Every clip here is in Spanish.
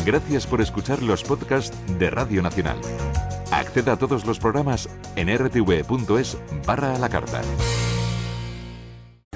Gracias por escuchar los podcasts de Radio Nacional. Acceda a todos los programas en rtv.es/a la carta.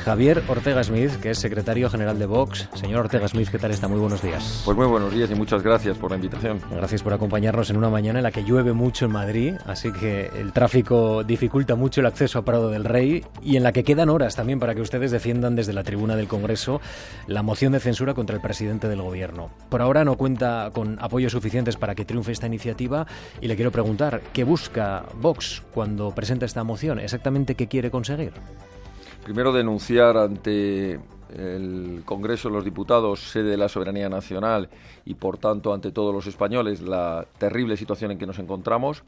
Javier Ortega Smith, que es secretario general de Vox. Señor Ortega Smith, ¿qué tal está? Muy buenos días. Pues muy buenos días y muchas gracias por la invitación. Gracias por acompañarnos en una mañana en la que llueve mucho en Madrid, así que el tráfico dificulta mucho el acceso a Prado del Rey y en la que quedan horas también para que ustedes defiendan desde la tribuna del Congreso la moción de censura contra el presidente del Gobierno. Por ahora no cuenta con apoyos suficientes para que triunfe esta iniciativa y le quiero preguntar, ¿qué busca Vox cuando presenta esta moción? ¿Exactamente qué quiere conseguir? Primero, denunciar ante el Congreso de los Diputados, sede de la soberanía nacional y, por tanto, ante todos los españoles, la terrible situación en que nos encontramos.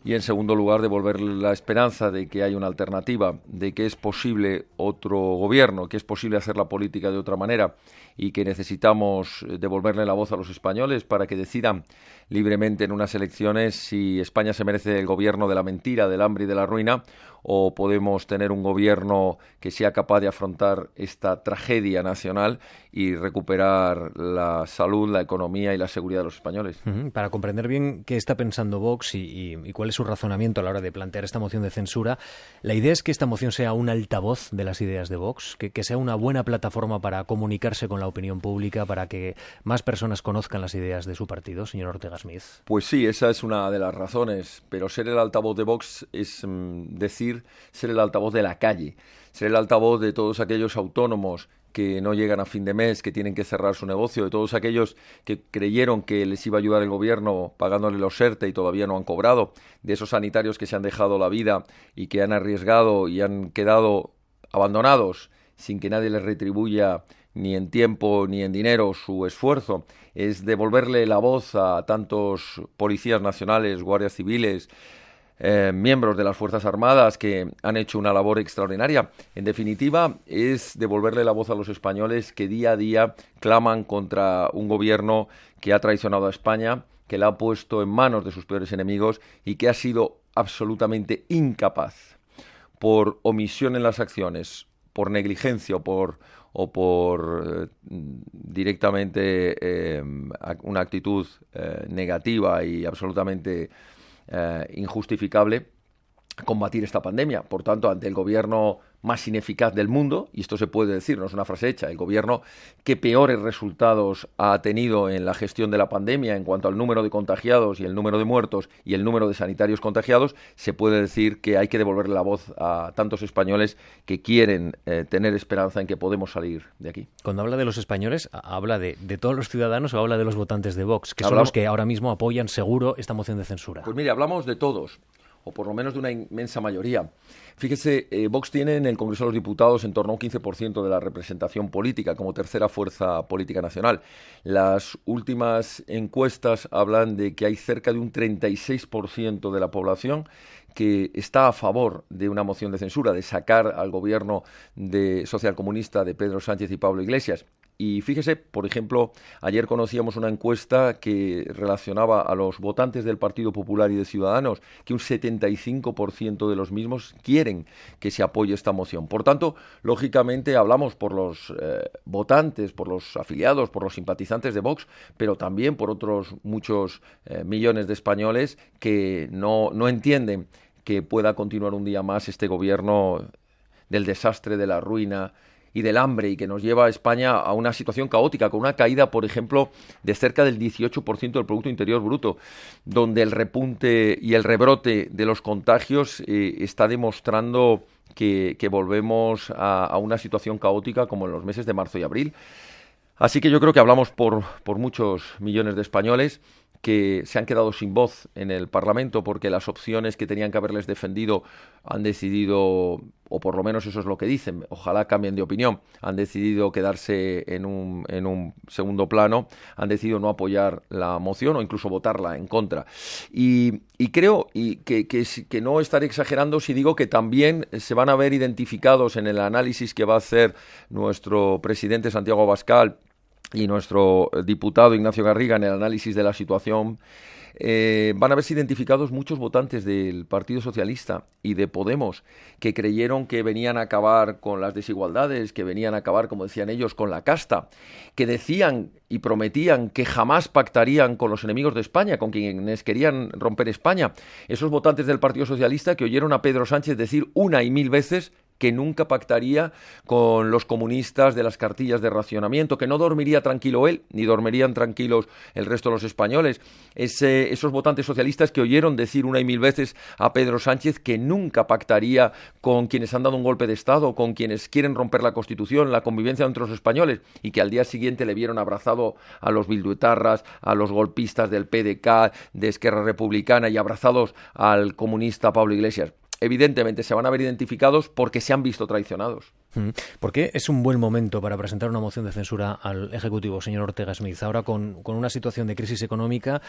Y, en segundo lugar, devolver la esperanza de que hay una alternativa, de que es posible otro gobierno, que es posible hacer la política de otra manera y que necesitamos devolverle la voz a los españoles para que decidan libremente en unas elecciones si España se merece el gobierno de la mentira, del hambre y de la ruina, o podemos tener un gobierno que sea capaz de afrontar esta tragedia nacional y recuperar la salud, la economía y la seguridad de los españoles. Para comprender bien qué está pensando Vox y cuál es su razonamiento a la hora de plantear esta moción de censura, la idea es que esta moción sea un altavoz de las ideas de Vox, que sea una buena plataforma para comunicarse con la opinión pública, para que más personas conozcan las ideas de su partido, señor Ortega Smith. Pues sí, esa es una de las razones, pero ser el altavoz de Vox es decir ser el altavoz de la calle, ser el altavoz de todos aquellos autónomos que no llegan a fin de mes, que tienen que cerrar su negocio, de todos aquellos que creyeron que les iba a ayudar el gobierno pagándole los ERTE y todavía no han cobrado, de esos sanitarios que se han dejado la vida y que han arriesgado y han quedado abandonados sin que nadie les retribuya ni en tiempo ni en dinero su esfuerzo. Es devolverle la voz a tantos policías nacionales, guardias civiles, miembros de las Fuerzas Armadas que han hecho una labor extraordinaria. En definitiva, es devolverle la voz a los españoles que día a día claman contra un gobierno que ha traicionado a España, que la ha puesto en manos de sus peores enemigos y que ha sido absolutamente incapaz, por omisión en las acciones, por negligencia o por directamente una actitud negativa y absolutamente injustificable, combatir esta pandemia. Por tanto, ante el gobierno más ineficaz del mundo, y esto se puede decir, no es una frase hecha, el gobierno que peores resultados ha tenido en la gestión de la pandemia en cuanto al número de contagiados y el número de muertos y el número de sanitarios contagiados, se puede decir que hay que devolverle la voz a tantos españoles que quieren tener esperanza en que podemos salir de aquí. Cuando habla de los españoles, ¿habla de todos los ciudadanos o habla de los votantes de Vox, que son los que ahora mismo apoyan seguro esta moción de censura? Pues mire, hablamos de todos, o por lo menos de una inmensa mayoría. Fíjese, Vox tiene en el Congreso de los Diputados en torno a un 15% de la representación política como tercera fuerza política nacional. Las últimas encuestas hablan de que hay cerca de un 36% de la población que está a favor de una moción de censura, de sacar al gobierno socialcomunista de Pedro Sánchez y Pablo Iglesias. Y fíjese, por ejemplo, ayer conocíamos una encuesta que relacionaba a los votantes del Partido Popular y de Ciudadanos, que un 75% de los mismos quieren que se apoye esta moción. Por tanto, lógicamente hablamos por los votantes, por los afiliados, por los simpatizantes de Vox, pero también por otros muchos millones de españoles que no entienden que pueda continuar un día más este gobierno del desastre, de la ruina y del hambre, y que nos lleva a España a una situación caótica, con una caída, por ejemplo, de cerca del 18% del Producto Interior Bruto, donde el repunte y el rebrote de los contagios está demostrando que volvemos a una situación caótica como en los meses de marzo y abril. Así que yo creo que hablamos por muchos millones de españoles que se han quedado sin voz en el Parlamento porque las opciones que tenían que haberles defendido han decidido, o por lo menos eso es lo que dicen, ojalá cambien de opinión, han decidido quedarse en un segundo plano, han decidido no apoyar la moción o incluso votarla en contra. Y creo que no estaré exagerando si digo que también se van a ver identificados en el análisis que va a hacer nuestro presidente Santiago Abascal y nuestro diputado Ignacio Garriga en el análisis de la situación, van a verse identificados muchos votantes del Partido Socialista y de Podemos que creyeron que venían a acabar con las desigualdades, que venían a acabar, como decían ellos, con la casta, que decían y prometían que jamás pactarían con los enemigos de España, con quienes querían romper España. Esos votantes del Partido Socialista que oyeron a Pedro Sánchez decir una y mil veces que nunca pactaría con los comunistas de las cartillas de racionamiento, que no dormiría tranquilo él, ni dormirían tranquilos el resto de los españoles. Esos votantes socialistas que oyeron decir una y mil veces a Pedro Sánchez que nunca pactaría con quienes han dado un golpe de Estado, con quienes quieren romper la Constitución, la convivencia entre los españoles, y que al día siguiente le vieron abrazado a los bilduetarras, a los golpistas del PDK, de Esquerra Republicana y abrazados al comunista Pablo Iglesias. Evidentemente se van a ver identificados porque se han visto traicionados. ¿Por qué es un buen momento para presentar una moción de censura al Ejecutivo, señor Ortega Smith, ahora con una situación de crisis económica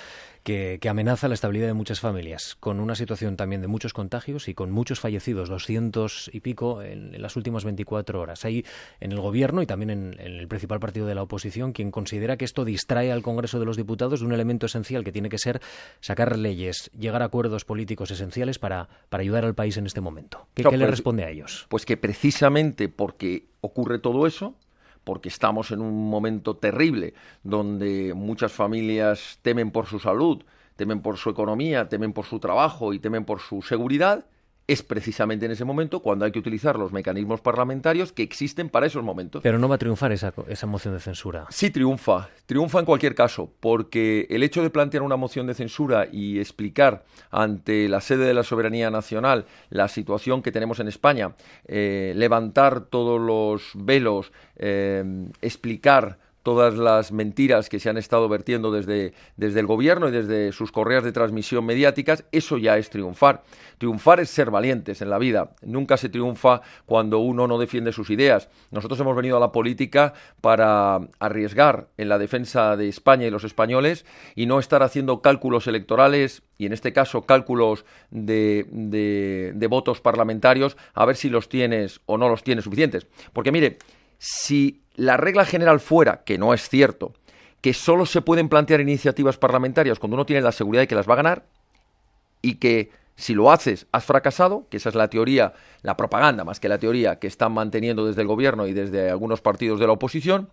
que amenaza la estabilidad de muchas familias, con una situación también de muchos contagios y con muchos fallecidos, 200 y pico en las últimas 24 horas? Hay en el Gobierno y también en el principal partido de la oposición quien considera que esto distrae al Congreso de los Diputados de un elemento esencial que tiene que ser sacar leyes, llegar a acuerdos políticos esenciales para ayudar al país en este momento. ¿Qué le responde a ellos? Pues que precisamente porque ocurre todo eso, porque estamos en un momento terrible donde muchas familias temen por su salud, temen por su economía, temen por su trabajo y temen por su seguridad, es precisamente en ese momento cuando hay que utilizar los mecanismos parlamentarios que existen para esos momentos. Pero no va a triunfar esa moción de censura. Sí, triunfa en cualquier caso, porque el hecho de plantear una moción de censura y explicar ante la sede de la soberanía nacional la situación que tenemos en España, levantar todos los velos, explicar todas las mentiras que se han estado vertiendo desde el Gobierno y desde sus correas de transmisión mediáticas, eso ya es triunfar. Triunfar es ser valientes en la vida. Nunca se triunfa cuando uno no defiende sus ideas. Nosotros hemos venido a la política para arriesgar en la defensa de España y los españoles y no estar haciendo cálculos electorales y en este caso cálculos de votos parlamentarios a ver si los tienes o no los tienes suficientes. Porque mire, si la regla general fuera, que no es cierto, que solo se pueden plantear iniciativas parlamentarias cuando uno tiene la seguridad de que las va a ganar y que si lo haces has fracasado, que esa es la teoría, la propaganda más que la teoría que están manteniendo desde el Gobierno y desde algunos partidos de la oposición,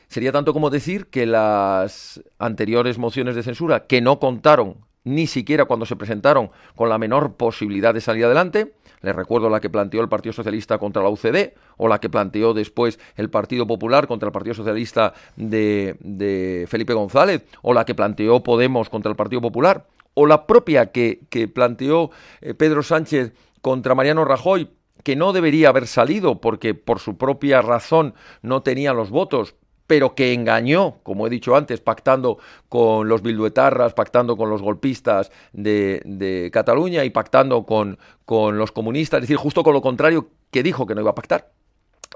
sería tanto como decir que las anteriores mociones de censura, que no contaron ni siquiera cuando se presentaron con la menor posibilidad de salir adelante. Les recuerdo la que planteó el Partido Socialista contra la UCD o la que planteó después el Partido Popular contra el Partido Socialista de Felipe González o la que planteó Podemos contra el Partido Popular o la propia que planteó Pedro Sánchez contra Mariano Rajoy, que no debería haber salido porque por su propia razón no tenía los votos, pero que engañó, como he dicho antes, pactando con los bilduetarras, pactando con los golpistas de Cataluña y pactando con los comunistas, es decir, justo con lo contrario que dijo que no iba a pactar.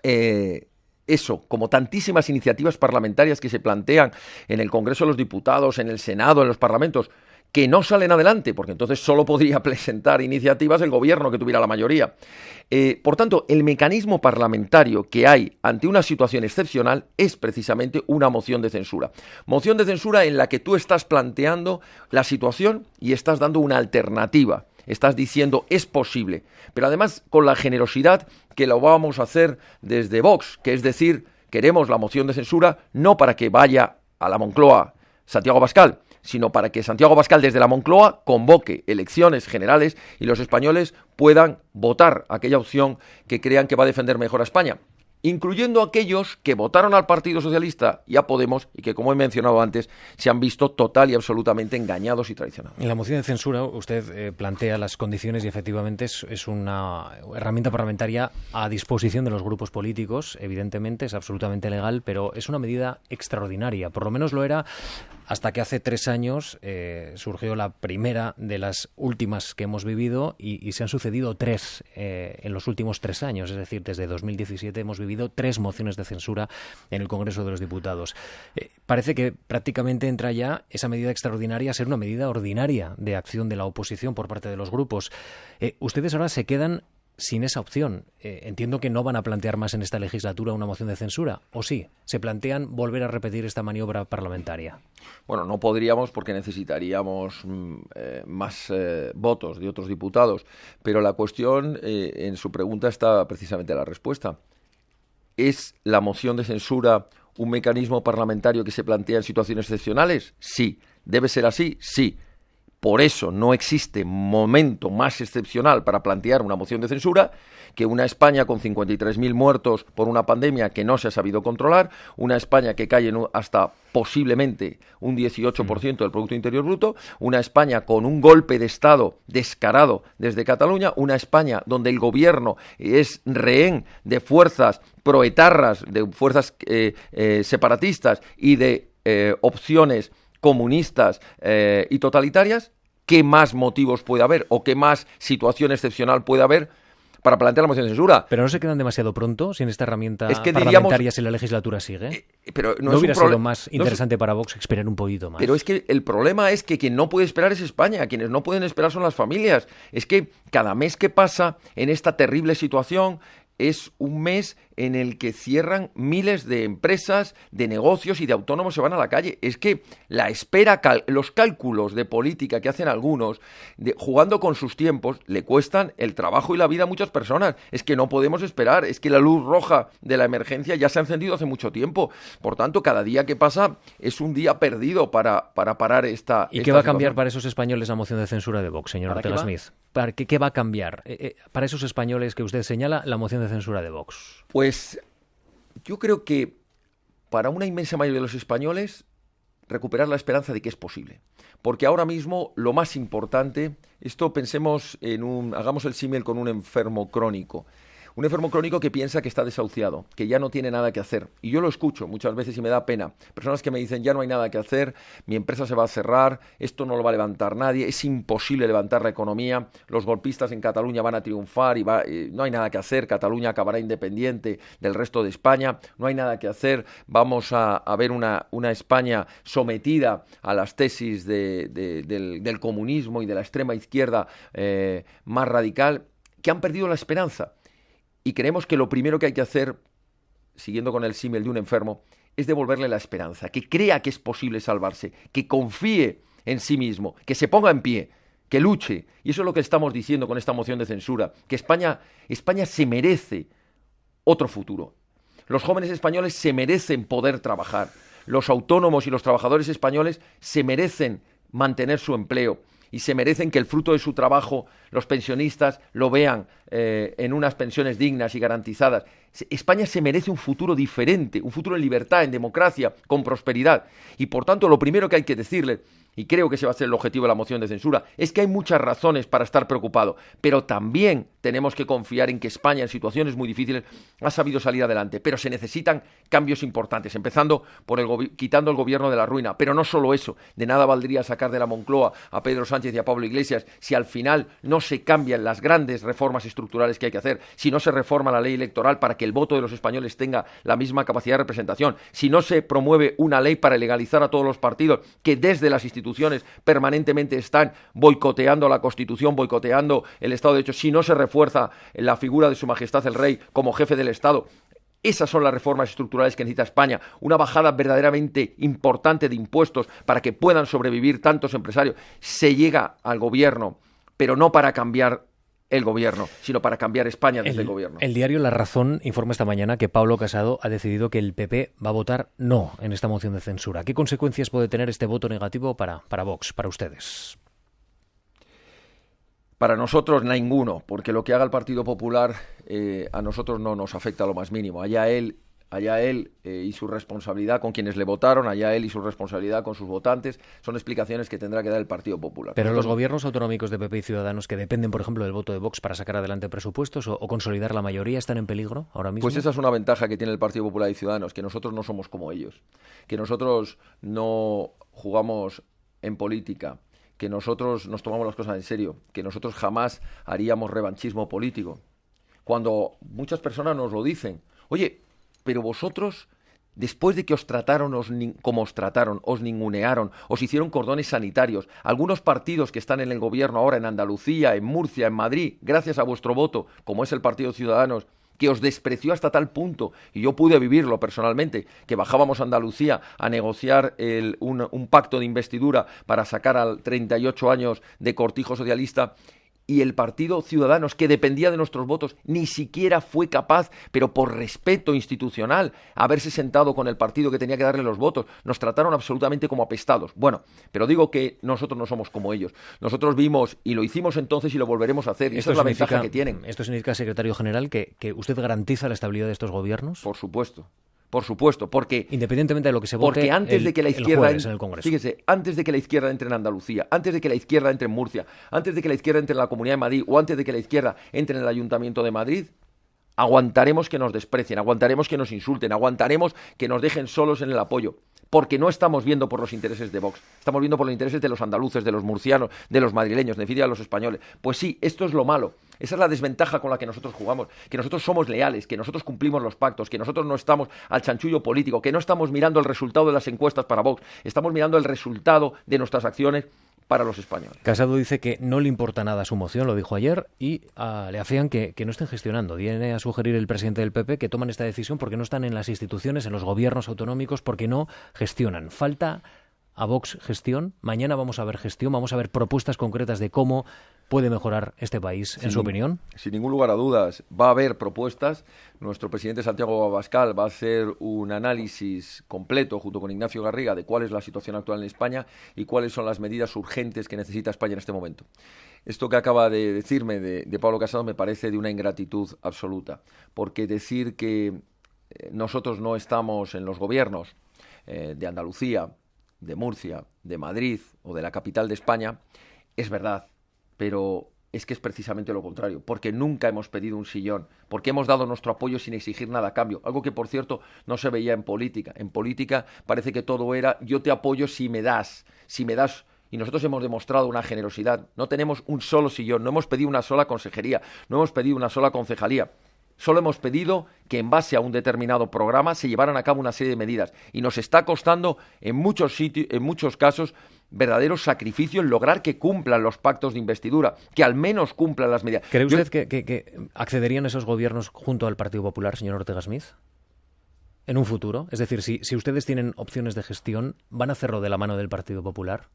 Eso, como tantísimas iniciativas parlamentarias que se plantean en el Congreso de los Diputados, en el Senado, en los parlamentos, que no salen adelante, porque entonces solo podría presentar iniciativas el Gobierno que tuviera la mayoría. Por tanto, el mecanismo parlamentario que hay ante una situación excepcional es precisamente una moción de censura. Moción de censura en la que tú estás planteando la situación y estás dando una alternativa. Estás diciendo es posible, pero además con la generosidad que lo vamos a hacer desde Vox, que es decir, queremos la moción de censura no para que vaya a la Moncloa Santiago Abascal, sino para que Santiago Abascal desde la Moncloa convoque elecciones generales y los españoles puedan votar aquella opción que crean que va a defender mejor a España, incluyendo aquellos que votaron al Partido Socialista y a Podemos y que, como he mencionado antes, se han visto total y absolutamente engañados y traicionados. En la moción de censura usted plantea las condiciones y efectivamente es una herramienta parlamentaria a disposición de los grupos políticos, evidentemente es absolutamente legal, pero es una medida extraordinaria, por lo menos lo era hasta que hace 3 años surgió la primera de las últimas que hemos vivido y se han sucedido 3 en los últimos 3 años, es decir, desde 2017 hemos vivido 3 mociones de censura en el Congreso de los Diputados. Parece que prácticamente entra ya esa medida extraordinaria a ser una medida ordinaria de acción de la oposición por parte de los grupos. Ustedes ahora se quedan sin esa opción. Entiendo que no van a plantear más en esta legislatura una moción de censura, ¿o sí? ¿Se plantean volver a repetir esta maniobra parlamentaria? Bueno, no podríamos porque necesitaríamos más votos de otros diputados, pero la cuestión, en su pregunta está precisamente la respuesta. ¿Es la moción de censura un mecanismo parlamentario que se plantea en situaciones excepcionales? Sí. ¿Debe ser así? Sí. Por eso no existe momento más excepcional para plantear una moción de censura que una España con 53.000 muertos por una pandemia que no se ha sabido controlar, una España que cae en hasta posiblemente un 18% del Producto Interior Bruto, una España con un golpe de Estado descarado desde Cataluña, una España donde el gobierno es rehén de fuerzas proetarras, de fuerzas separatistas y de opciones comunistas y totalitarias. ¿Qué más motivos puede haber o qué más situación excepcional puede haber para plantear la moción de censura? ¿Pero no se quedan demasiado pronto sin esta herramienta es que parlamentaria si la legislatura sigue? Pero ¿No hubiera sido más interesante para Vox esperar un poquito más? Pero es que el problema es que quien no puede esperar es España, quienes no pueden esperar son las familias. Es que cada mes que pasa en esta terrible situación es un mes en el que cierran miles de empresas, de negocios y de autónomos se van a la calle. Es que la espera, los cálculos de política que hacen algunos, jugando con sus tiempos, le cuestan el trabajo y la vida a muchas personas. Es que no podemos esperar, es que la luz roja de la emergencia ya se ha encendido hace mucho tiempo. Por tanto, cada día que pasa es un día perdido para parar esta ¿Y qué va a cambiar para esos españoles la moción de censura de Vox, señor Ortega Smith? ¿Qué va a cambiar para esos españoles que usted señala la moción de censura de Vox? Pues yo creo que para una inmensa mayoría de los españoles recuperar la esperanza de que es posible. Porque ahora mismo lo más importante, hagamos el símil con un enfermo crónico. Un enfermo crónico que piensa que está desahuciado, que ya no tiene nada que hacer. Y yo lo escucho muchas veces y me da pena. Personas que me dicen, ya no hay nada que hacer, mi empresa se va a cerrar, esto no lo va a levantar nadie, es imposible levantar la economía, los golpistas en Cataluña van a triunfar y no hay nada que hacer, Cataluña acabará independiente del resto de España, no hay nada que hacer, vamos a ver una España sometida a las tesis del comunismo y de la extrema izquierda más radical, que han perdido la esperanza. Y creemos que lo primero que hay que hacer, siguiendo con el símil de un enfermo, es devolverle la esperanza, que crea que es posible salvarse, que confíe en sí mismo, que se ponga en pie, que luche. Y eso es lo que estamos diciendo con esta moción de censura, que España se merece otro futuro. Los jóvenes españoles se merecen poder trabajar. Los autónomos y los trabajadores españoles se merecen mantener su empleo. Y se merecen que el fruto de su trabajo los pensionistas lo vean en unas pensiones dignas y garantizadas. España se merece un futuro diferente, un futuro en libertad, en democracia, con prosperidad. Y por tanto, lo primero que hay que decirle, y creo que ese va a ser el objetivo de la moción de censura, es que hay muchas razones para estar preocupado, pero también tenemos que confiar en que España, en situaciones muy difíciles, ha sabido salir adelante. Pero se necesitan cambios importantes, empezando por quitando el gobierno de la ruina. Pero no solo eso, de nada valdría sacar de la Moncloa a Pedro Sánchez y a Pablo Iglesias si al final no se cambian las grandes reformas estructurales que hay que hacer, si no se reforma la ley electoral para que el voto de los españoles tenga la misma capacidad de representación, si no se promueve una ley para legalizar a todos los partidos que desde las instituciones permanentemente están boicoteando la Constitución, boicoteando el Estado de Derecho, si no se refuerza la figura de Su Majestad el Rey como jefe del Estado. Esas son las reformas estructurales que necesita España, una bajada verdaderamente importante de impuestos para que puedan sobrevivir tantos empresarios. Se llega al gobierno, pero no para cambiar el gobierno, sino para cambiar España desde el gobierno. El diario La Razón informa esta mañana que Pablo Casado ha decidido que el PP va a votar no en esta moción de censura. ¿Qué consecuencias puede tener este voto negativo para Vox, para ustedes? Para nosotros ninguno, porque lo que haga el Partido Popular a nosotros no nos afecta lo más mínimo. Allá él y su responsabilidad con quienes le votaron, allá él y su responsabilidad con sus votantes, son explicaciones que tendrá que dar el Partido Popular. Pero los gobiernos autonómicos de PP y Ciudadanos, que dependen, por ejemplo, del voto de Vox para sacar adelante presupuestos o consolidar la mayoría, ¿están en peligro ahora mismo? Pues esa es una ventaja que tiene el Partido Popular y Ciudadanos, que nosotros no somos como ellos, que nosotros no jugamos en política, que nosotros nos tomamos las cosas en serio, que nosotros jamás haríamos revanchismo político. Cuando muchas personas nos lo dicen, oye, pero vosotros Después de que os trataron como os trataron, os ningunearon, os hicieron cordones sanitarios, algunos partidos que están en el gobierno ahora en Andalucía, en Murcia, en Madrid, gracias a vuestro voto, como es el Partido Ciudadanos, que os despreció hasta tal punto, y yo pude vivirlo personalmente, que bajábamos a Andalucía a negociar un pacto de investidura para sacar al 38 años de cortijo socialista, y el Partido Ciudadanos, que dependía de nuestros votos, ni siquiera fue capaz, pero por respeto institucional, haberse sentado con el partido que tenía que darle los votos. Nos trataron absolutamente como apestados. Bueno, pero digo que nosotros no somos como ellos. Nosotros vimos, y lo hicimos entonces y lo volveremos a hacer, y esa es la ventaja que tienen. ¿Esto significa, secretario general, que usted garantiza la estabilidad de estos gobiernos? Por supuesto, porque independientemente de lo que se vote, porque antes de que la izquierda en el Congreso. Fíjese, antes de que la izquierda entre en Andalucía, antes de que la izquierda entre en Murcia, antes de que la izquierda entre en la Comunidad de Madrid o antes de que la izquierda entre en el Ayuntamiento de Madrid, aguantaremos que nos desprecien, aguantaremos que nos insulten, aguantaremos que nos dejen solos en el apoyo, porque no estamos viendo por los intereses de Vox, estamos viendo por los intereses de los andaluces, de los murcianos, de los madrileños, en definitiva de los españoles. Pues sí, esto es lo malo. Esa es la desventaja con la que nosotros jugamos, que nosotros somos leales, que nosotros cumplimos los pactos, que nosotros no estamos al chanchullo político, que no estamos mirando el resultado de las encuestas para Vox, estamos mirando el resultado de nuestras acciones para los españoles. Casado dice que no le importa nada su moción, lo dijo ayer, y le afean que no estén gestionando. Viene a sugerir el presidente del PP que toman esta decisión porque no están en las instituciones, en los gobiernos autonómicos, porque no gestionan. Falta a Vox gestión. Mañana vamos a ver gestión, vamos a ver propuestas concretas de cómo puede mejorar este país, en su opinión. Sin ningún lugar a dudas, va a haber propuestas. Nuestro presidente Santiago Abascal va a hacer un análisis completo junto con Ignacio Garriga de cuál es la situación actual en España y cuáles son las medidas urgentes que necesita España en este momento. Esto que acaba de decirme de Pablo Casado me parece de una ingratitud absoluta, porque decir que nosotros no estamos en los gobiernos de Andalucía, de Murcia, de Madrid o de la capital de España, es verdad, pero es que es precisamente lo contrario, porque nunca hemos pedido un sillón, porque hemos dado nuestro apoyo sin exigir nada a cambio, algo que, por cierto, no se veía en política. En política parece que todo era yo te apoyo si me das, y nosotros hemos demostrado una generosidad. No tenemos un solo sillón, no hemos pedido una sola consejería, no hemos pedido una sola concejalía. Solo hemos pedido que en base a un determinado programa se llevaran a cabo una serie de medidas. Y nos está costando en muchos sitios, en muchos casos, verdaderos sacrificios lograr que cumplan los pactos de investidura, que al menos cumplan las medidas. ¿Cree usted que accederían esos gobiernos junto al Partido Popular, señor Ortega Smith? En un futuro. Es decir, si ustedes tienen opciones de gestión, ¿van a hacerlo de la mano del Partido Popular?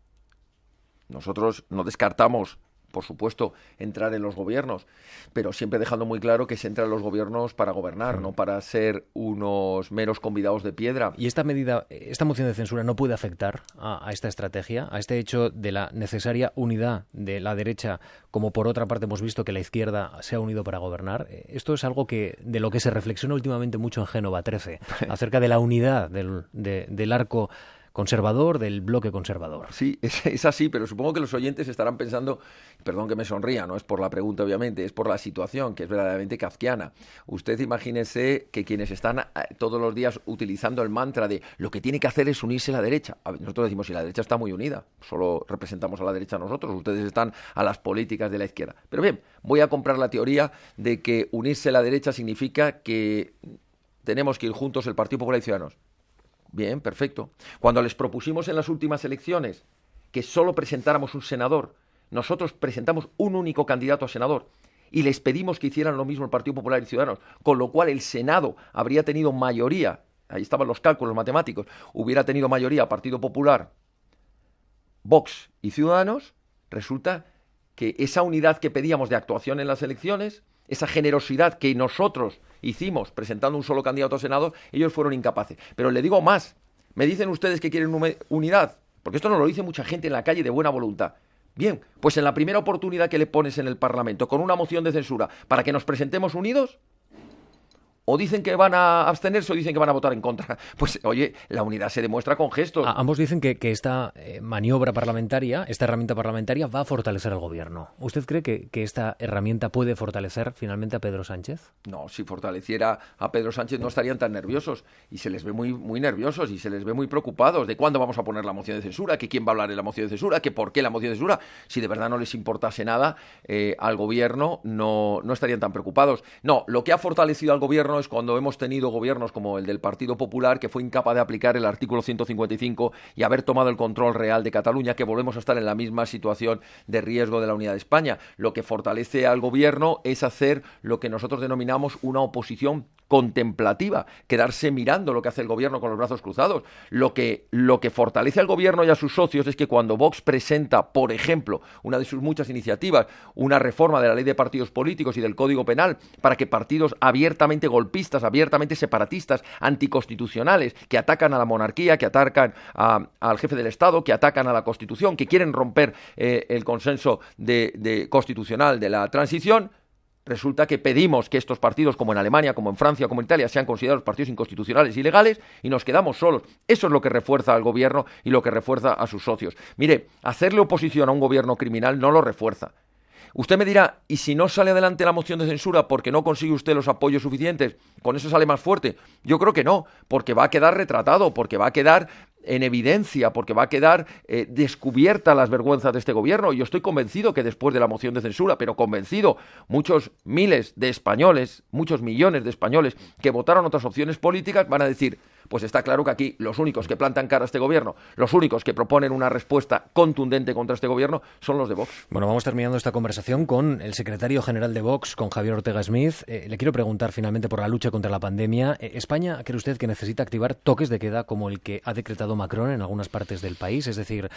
Nosotros no descartamos, por supuesto, entrar en los gobiernos, pero siempre dejando muy claro que se entra en los gobiernos para gobernar, no para ser unos meros convidados de piedra. ¿Y esta medida, esta moción de censura no puede afectar a esta estrategia, a este hecho de la necesaria unidad de la derecha, como por otra parte hemos visto que la izquierda se ha unido para gobernar? Esto es algo de lo que se reflexiona últimamente mucho en Génova 13, acerca de la unidad del arco conservador, del bloque conservador. Sí, es así, pero supongo que los oyentes estarán pensando, perdón que me sonría, no es por la pregunta obviamente, es por la situación, que es verdaderamente kafkiana. Usted imagínese que quienes están todos los días utilizando el mantra de lo que tiene que hacer es unirse a la derecha. Nosotros decimos, si la derecha está muy unida, solo representamos a la derecha nosotros, ustedes están a las políticas de la izquierda. Pero bien, voy a comprar la teoría de que unirse a la derecha significa que tenemos que ir juntos el Partido Popular y Ciudadanos. Bien, perfecto. Cuando les propusimos en las últimas elecciones que solo presentáramos un senador, nosotros presentamos un único candidato a senador y les pedimos que hicieran lo mismo el Partido Popular y Ciudadanos, con lo cual el Senado habría tenido mayoría, ahí estaban los cálculos matemáticos, hubiera tenido mayoría Partido Popular, Vox y Ciudadanos. Resulta que esa unidad que pedíamos de actuación en las elecciones, esa generosidad que nosotros hicimos presentando un solo candidato a senador, ellos fueron incapaces. Pero le digo más, me dicen ustedes que quieren unidad, porque esto nos lo dice mucha gente en la calle de buena voluntad. Bien, pues en la primera oportunidad que le pones en el Parlamento con una moción de censura para que nos presentemos unidos, o dicen que van a abstenerse o dicen que van a votar en contra. Pues, oye, la unidad se demuestra con gestos. Ambos dicen que esta maniobra parlamentaria, esta herramienta parlamentaria, va a fortalecer al gobierno. ¿Usted cree que esta herramienta puede fortalecer finalmente a Pedro Sánchez? No, si fortaleciera a Pedro Sánchez no estarían tan nerviosos. Y se les ve muy, muy nerviosos y se les ve muy preocupados de cuándo vamos a poner la moción de censura, que quién va a hablar en la moción de censura, que por qué la moción de censura. Si de verdad no les importase nada al gobierno, no estarían tan preocupados. No, lo que ha fortalecido al gobierno gobierno es cuando hemos tenido gobiernos como el del Partido Popular, que fue incapaz de aplicar el artículo 155 y haber tomado el control real de Cataluña, que volvemos a estar en la misma situación de riesgo de la unidad de España. Lo que fortalece al gobierno es hacer lo que nosotros denominamos una oposición contemplativa, quedarse mirando lo que hace el gobierno con los brazos cruzados. Lo que fortalece al gobierno y a sus socios es que cuando Vox presenta, por ejemplo, una de sus muchas iniciativas, una reforma de la ley de partidos políticos y del Código Penal para que partidos abiertamente golpistas, abiertamente separatistas, anticonstitucionales, que atacan a la monarquía, que atacan al jefe del Estado, que atacan a la Constitución, que quieren romper el consenso constitucional de la transición, resulta que pedimos que estos partidos, como en Alemania, como en Francia, como en Italia, sean considerados partidos inconstitucionales y ilegales y nos quedamos solos. Eso es lo que refuerza al gobierno y lo que refuerza a sus socios. Mire, hacerle oposición a un gobierno criminal no lo refuerza. Usted me dirá, ¿y si no sale adelante la moción de censura porque no consigue usted los apoyos suficientes? ¿Con eso sale más fuerte? Yo creo que no, porque va a quedar retratado, porque va a quedar en evidencia, porque va a quedar descubierta las vergüenzas de este gobierno. Y yo estoy convencido que después de la moción de censura, pero convencido, muchos miles de españoles, muchos millones de españoles que votaron otras opciones políticas van a decir, pues está claro que aquí los únicos que plantan cara a este gobierno, los únicos que proponen una respuesta contundente contra este gobierno son los de Vox. Bueno, vamos terminando esta conversación con el secretario general de Vox, con Javier Ortega Smith. Le quiero preguntar finalmente por la lucha contra la pandemia. ¿España cree usted que necesita activar toques de queda como el que ha decretado Macron en algunas partes del país? Es decir,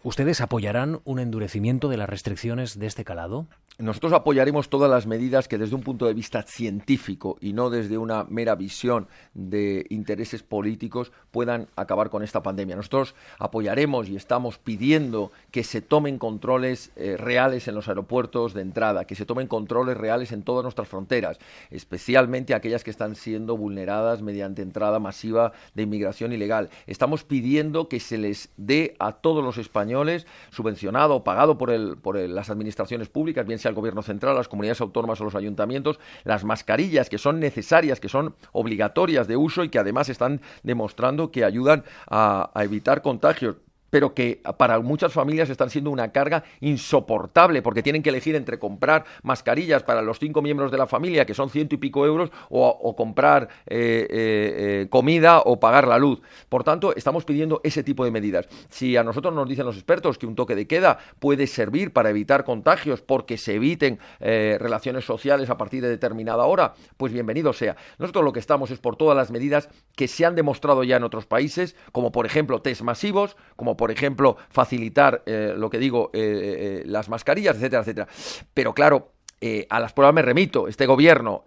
¿ustedes apoyarán un endurecimiento de las restricciones de este calado? Nosotros apoyaremos todas las medidas que desde un punto de vista científico y no desde una mera visión de intereses políticos puedan acabar con esta pandemia. Nosotros apoyaremos y estamos pidiendo que se tomen controles reales en los aeropuertos de entrada, que se tomen controles reales en todas nuestras fronteras, especialmente aquellas que están siendo vulneradas mediante entrada masiva de inmigración ilegal. Estamos pidiendo que se les dé a todos los españoles, subvencionado o pagado por las administraciones públicas, bien sea el gobierno central, las comunidades autónomas o los ayuntamientos, las mascarillas que son necesarias, que son obligatorias de uso y que además están demostrando que ayudan a evitar contagios, pero que para muchas familias están siendo una carga insoportable porque tienen que elegir entre comprar mascarillas para los 5 miembros de la familia, que son 100 y pico euros, o comprar comida o pagar la luz. Por tanto, estamos pidiendo ese tipo de medidas. Si a nosotros nos dicen los expertos que un toque de queda puede servir para evitar contagios porque se eviten relaciones sociales a partir de determinada hora, pues bienvenido sea. Nosotros lo que estamos es por todas las medidas que se han demostrado ya en otros países, como por ejemplo test masivos, como por ejemplo facilitar las mascarillas, etcétera, etcétera. Pero claro, a las pruebas me remito. Este gobierno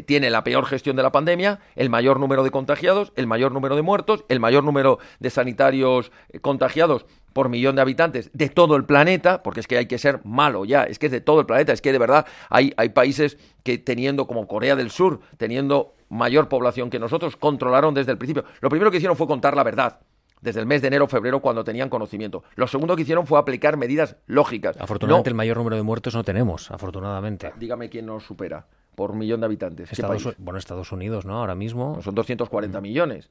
tiene la peor gestión de la pandemia, el mayor número de contagiados, el mayor número de muertos, el mayor número de sanitarios contagiados por millón de habitantes de todo el planeta, porque es que hay que ser malo ya, es que es de todo el planeta, es que de verdad hay países que teniendo, como Corea del Sur, teniendo mayor población que nosotros, controlaron desde el principio. Lo primero que hicieron fue contar la verdad. Desde el mes de enero o febrero, cuando tenían conocimiento. Lo segundo que hicieron fue aplicar medidas lógicas. Afortunadamente, el mayor número de muertos no tenemos, afortunadamente. Dígame quién nos supera por millón de habitantes. Estados Unidos, ¿no? Ahora mismo. No, son 240 millones.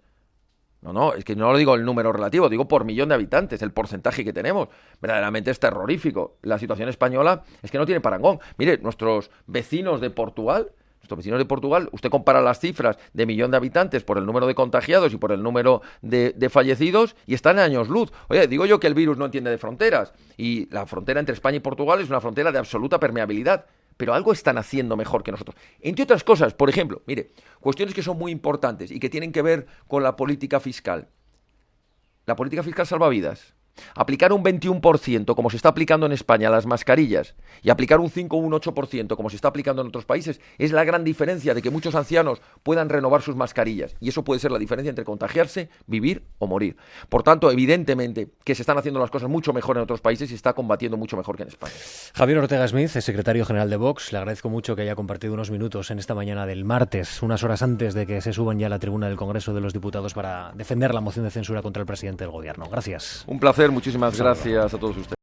No, es que no lo digo el número relativo, digo por millón de habitantes, el porcentaje que tenemos. Verdaderamente es terrorífico. La situación española es que no tiene parangón. Mire, nuestros vecinos de Portugal, usted compara las cifras de millón de habitantes por el número de contagiados y por el número de fallecidos y están en años luz. Oye, digo yo que el virus no entiende de fronteras y la frontera entre España y Portugal es una frontera de absoluta permeabilidad. Pero algo están haciendo mejor que nosotros. Entre otras cosas, por ejemplo, mire, cuestiones que son muy importantes y que tienen que ver con la política fiscal. La política fiscal salva vidas. Aplicar un 21%, como se está aplicando en España, a las mascarillas, y aplicar un 5 o un 8%, como se está aplicando en otros países, es la gran diferencia de que muchos ancianos puedan renovar sus mascarillas. Y eso puede ser la diferencia entre contagiarse, vivir o morir. Por tanto, evidentemente que se están haciendo las cosas mucho mejor en otros países y está combatiendo mucho mejor que en España. Javier Ortega Smith, secretario general de Vox, le agradezco mucho que haya compartido unos minutos en esta mañana del martes, unas horas antes de que se suban ya a la tribuna del Congreso de los Diputados para defender la moción de censura contra el presidente del Gobierno. Gracias. Un placer. Muchísimas gracias a todos ustedes.